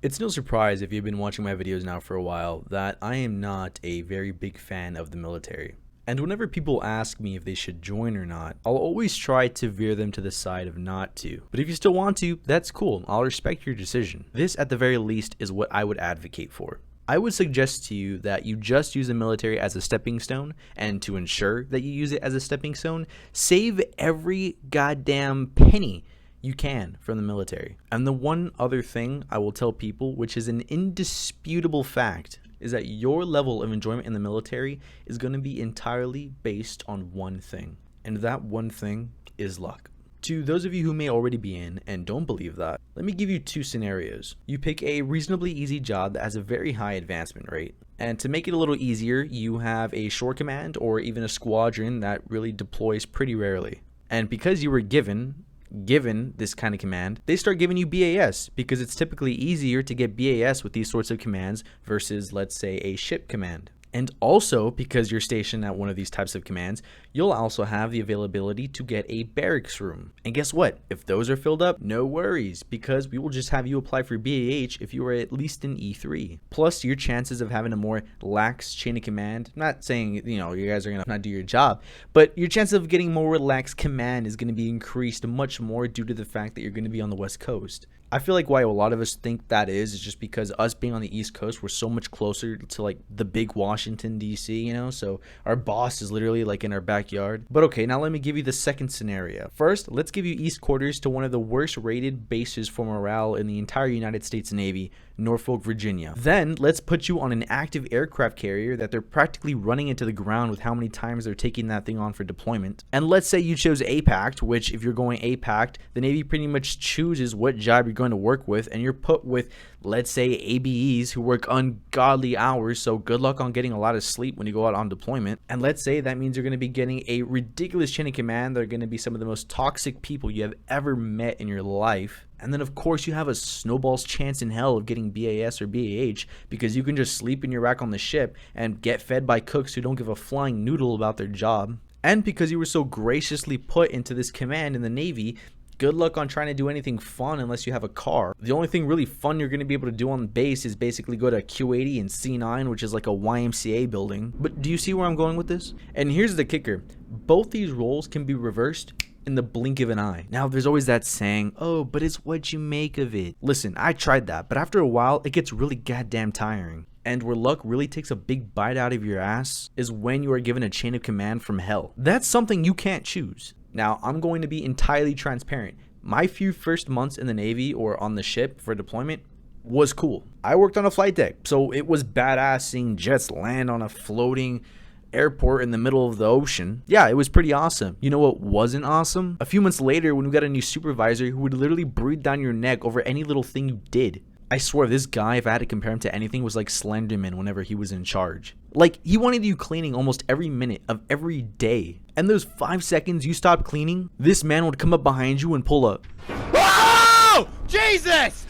It's no surprise if you've been watching my videos now for a while that I am not a very big fan of the military. And whenever people ask me if they should join or not, I'll always try to veer them to the side of not to. But if you still want to, that's cool. I'll respect your decision. This, at the very least, is what I would advocate for. I would suggest to you that you just use the military as a stepping stone, and to ensure that you use it as a stepping stone, save every goddamn penny you can from the military. And the one other thing I will tell people, which is an indisputable fact, is that your level of enjoyment in the military is going to be entirely based on one thing. And that one thing is luck. To those of you who may already be in and don't believe that, let me give you two scenarios. You pick a reasonably easy job that has a very high advancement rate. And to make it a little easier, you have a shore command or even a squadron that really deploys pretty rarely. And because you were given this kind of command, they start giving you BAS because it's typically easier to get BAS with these sorts of commands versus, let's say, a ship command. And also, because you're stationed at one of these types of commands, you'll also have the availability to get a barracks room. And guess what? If those are filled up, no worries, because we will just have you apply for BAH if you are at least an E3. Plus, your chances of having a more lax chain of command, I'm not saying, you guys are going to not do your job, but your chance of getting more relaxed command is going to be increased much more due to the fact that you're going to be on the West Coast. I feel like why a lot of us think that is just because us being on the East Coast, we're so much closer to like the big Washington, D.C., so our boss is literally like in our backyard. But okay, now let me give you the second scenario. First, let's give you East Quarters to one of the worst rated bases for morale in the entire United States Navy, Norfolk, Virginia. Then let's put you on an active aircraft carrier that they're practically running into the ground with how many times they're taking that thing on for deployment. And let's say you chose APAC, which if you're going APAC, the Navy pretty much chooses what job you're going to work with, and you're put with, let's say, ABEs who work ungodly hours, so good luck on getting a lot of sleep when you go out on deployment. And let's say that means you're going to be getting a ridiculous chain of command. They're going to be some of the most toxic people you have ever met in your life. And then, of course, you have a snowball's chance in hell of getting BAS or BAH because you can just sleep in your rack on the ship and get fed by cooks who don't give a flying noodle about their job. And because you were so graciously put into this command in the Navy, good luck on trying to do anything fun unless you have a car. The only thing really fun you're going to be able to do on base is basically go to Q80 and C9, which is like a YMCA building. But do you see where I'm going with this? And here's the kicker. Both these roles can be reversed in the blink of an eye. Now, there's always that saying, oh, but it's what you make of it. Listen, I tried that, but after a while, it gets really goddamn tiring. And where luck really takes a big bite out of your ass is when you are given a chain of command from hell. That's something you can't choose. Now, I'm going to be entirely transparent. My few first months in the Navy or on the ship for deployment was cool. I worked on a flight deck, so it was badass seeing jets land on a floating airport in the middle of the ocean. Yeah, it was pretty awesome. You know what wasn't awesome? A few months later when we got a new supervisor who would literally breathe down your neck over any little thing you did. I swear this guy, if I had to compare him to anything, was like Slenderman whenever he was in charge. Like, he wanted you cleaning almost every minute of every day. And those 5 seconds you stopped cleaning, this man would come up behind you and pull up. Oh, Jesus!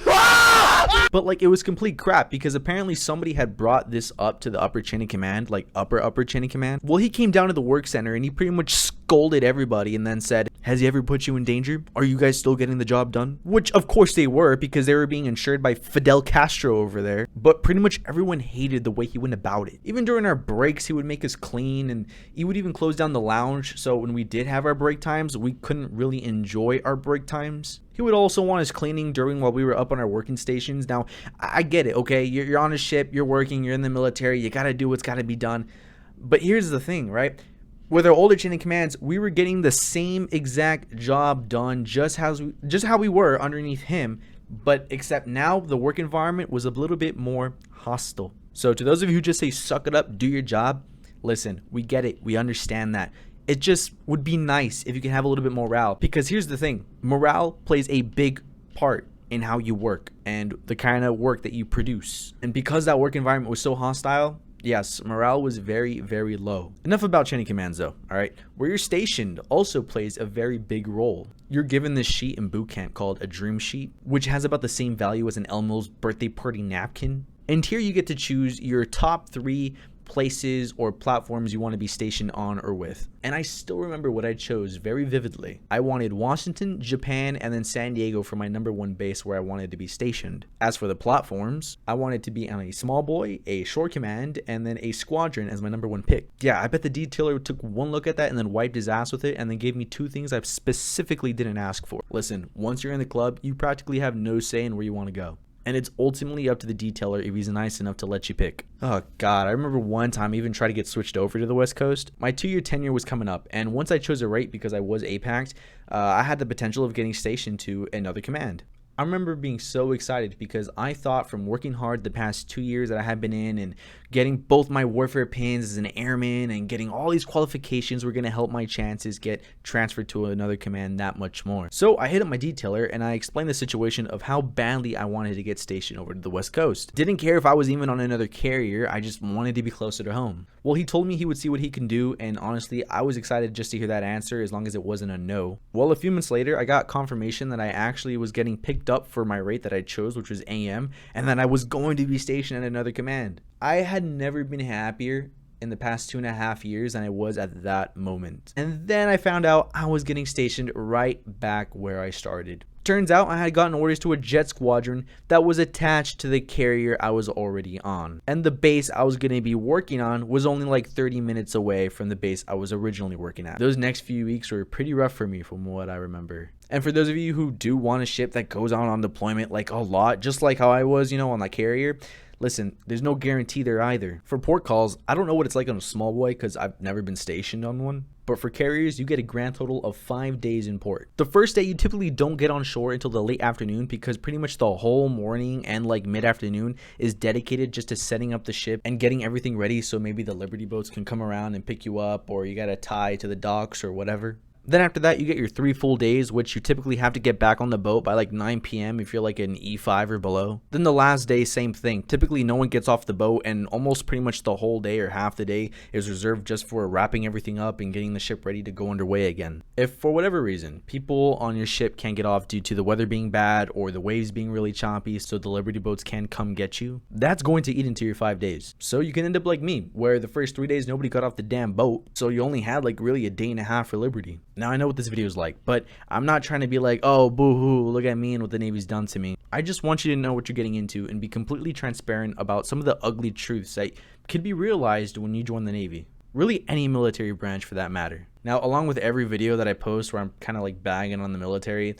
But like, it was complete crap because apparently somebody had brought this up to the upper chain of command, like upper chain of command. Well, he came down to the work center and he pretty much scolded everybody and then said, has he ever put you in danger? Are you guys still getting the job done? Which of course they were because they were being insured by Fidel Castro over there. But pretty much everyone hated the way he went about it. Even during our breaks, he would make us clean and he would even close down the lounge. So when we did have our break times, we couldn't really enjoy our break times. He would also want us cleaning while we were up on our working stations. Now, I get it, okay? You're on a ship, you're working, you're in the military, you gotta do what's gotta be done. But here's the thing, right? With our older chain of commands, we were getting the same exact job done just how we were underneath him, but except now the work environment was a little bit more hostile. So to those of you who just say, suck it up, do your job, listen, we get it, we understand that. It just would be nice if you can have a little bit more morale, because here's the thing, morale plays a big part in how you work and the kind of work that you produce. And because that work environment was so hostile, yes, morale was very, very low. Enough about chain of commands though, alright? Where you're stationed also plays a very big role. You're given this sheet in boot camp called a dream sheet, which has about the same value as an Elmo's birthday party napkin. And here you get to choose your top 3 places or platforms you want to be stationed on or with. And I still remember what I chose very vividly. I wanted Washington, Japan, and then San Diego for my number one base where I wanted to be stationed. As for the platforms, I wanted to be on a small boy, a shore command, and then a squadron as my number one pick. Yeah, I bet the detailer took one look at that and then wiped his ass with it and then gave me two things I specifically didn't ask for. Listen, once you're in the club, you practically have no say in where you want to go. And it's ultimately up to the detailer if he's nice enough to let you pick. Oh god, I remember one time I even tried to get switched over to the West Coast. My 2-year tenure was coming up, and once I chose a rate because I was APAC'd, I had the potential of getting stationed to another command. I remember being so excited because I thought from working hard the past 2 years that I had been in and getting both my warfare pins as an airman and getting all these qualifications were going to help my chances get transferred to another command that much more. So I hit up my detailer and I explained the situation of how badly I wanted to get stationed over to the West Coast. Didn't care if I was even on another carrier, I just wanted to be closer to home. Well, he told me he would see what he can do, and honestly, I was excited just to hear that answer as long as it wasn't a no. Well, a few months later, I got confirmation that I actually was getting picked up for my rate that I chose, which was AM, and that I was going to be stationed at another command. I had never been happier in the past 2.5 years than I was at that moment. And then I found out I was getting stationed right back where I started. Turns out I had gotten orders to a jet squadron that was attached to the carrier I was already on. And the base I was going to be working on was only like 30 minutes away from the base I was originally working at. Those next few weeks were pretty rough for me from what I remember. And for those of you who do want a ship that goes on deployment like a lot, just like how I was, on that carrier, listen, there's no guarantee there either. For port calls, I don't know what it's like on a small boy because I've never been stationed on one. But for carriers, you get a grand total of 5 days in port. The first day, you typically don't get on shore until the late afternoon because pretty much the whole morning and like mid-afternoon is dedicated just to setting up the ship and getting everything ready so maybe the Liberty boats can come around and pick you up, or you gotta tie to the docks or whatever. Then after that, you get your 3 full days, which you typically have to get back on the boat by like 9 p.m. if you're like an E5 or below. Then the last day, same thing. Typically, no one gets off the boat, and almost pretty much the whole day or half the day is reserved just for wrapping everything up and getting the ship ready to go underway again. If for whatever reason, people on your ship can't get off due to the weather being bad or the waves being really choppy so the Liberty boats can come get you, that's going to eat into your 5 days. So you can end up like me, where the first 3 days nobody got off the damn boat, so you only had like really a day and a half for Liberty. Now I know what this video is like, but I'm not trying to be like, oh, boo-hoo, look at me and what the Navy's done to me. I just want you to know what you're getting into and be completely transparent about some of the ugly truths that could be realized when you join the Navy. Really any military branch for that matter. Now, along with every video that I post where I'm kind of like bagging on the military,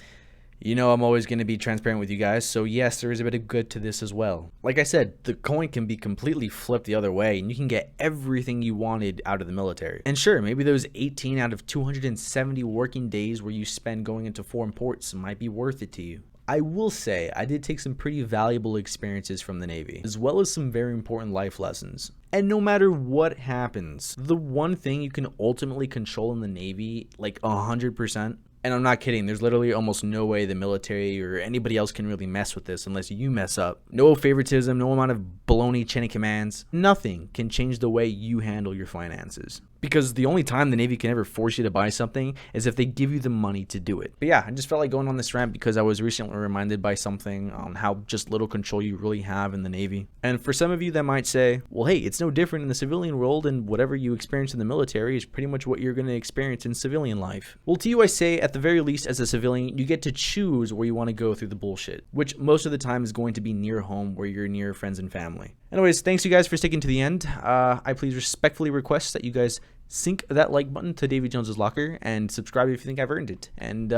I'm always going to be transparent with you guys, so yes, there is a bit of good to this as well. Like I said, the coin can be completely flipped the other way, and you can get everything you wanted out of the military. And sure, maybe those 18 out of 270 working days where you spend going into foreign ports might be worth it to you. I will say, I did take some pretty valuable experiences from the Navy, as well as some very important life lessons. And no matter what happens, the one thing you can ultimately control in the Navy, like 100%, and I'm not kidding, there's literally almost no way the military or anybody else can really mess with this unless you mess up. No favoritism, no amount of baloney chain of commands. Nothing can change the way you handle your finances. Because the only time the Navy can ever force you to buy something is if they give you the money to do it. But yeah, I just felt like going on this rant because I was recently reminded by something on how just little control you really have in the Navy. And for some of you that might say, well, hey, it's no different in the civilian world, and whatever you experience in the military is pretty much what you're going to experience in civilian life. Well, to you I say, at the very least as a civilian, you get to choose where you want to go through the bullshit, which most of the time is going to be near home where you're near friends and family. Anyways, thanks you guys for sticking to the end. I please respectfully request that you guys sync that like button to Davy Jones's Locker and subscribe if you think I've earned it. And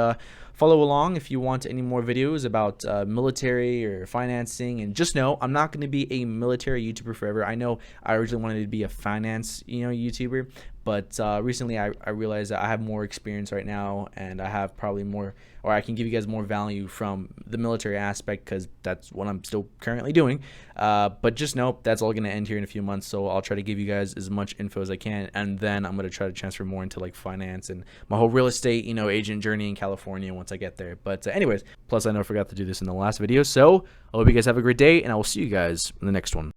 follow along if you want any more videos about military or financing. And just know, I'm not going to be a military YouTuber forever. I know I originally wanted to be a finance, YouTuber, but recently I realized that I have more experience right now, and I have probably more, or I can give you guys more value from the military aspect because that's what I'm still currently doing. But just know that's all going to end here in a few months, so I'll try to give you guys as much info as I can, and then I'm going to try to transfer more into like finance and my whole real estate, agent journey in California once I get there. But anyways, plus I know I forgot to do this in the last video, so I hope you guys have a great day, and I will see you guys in the next one.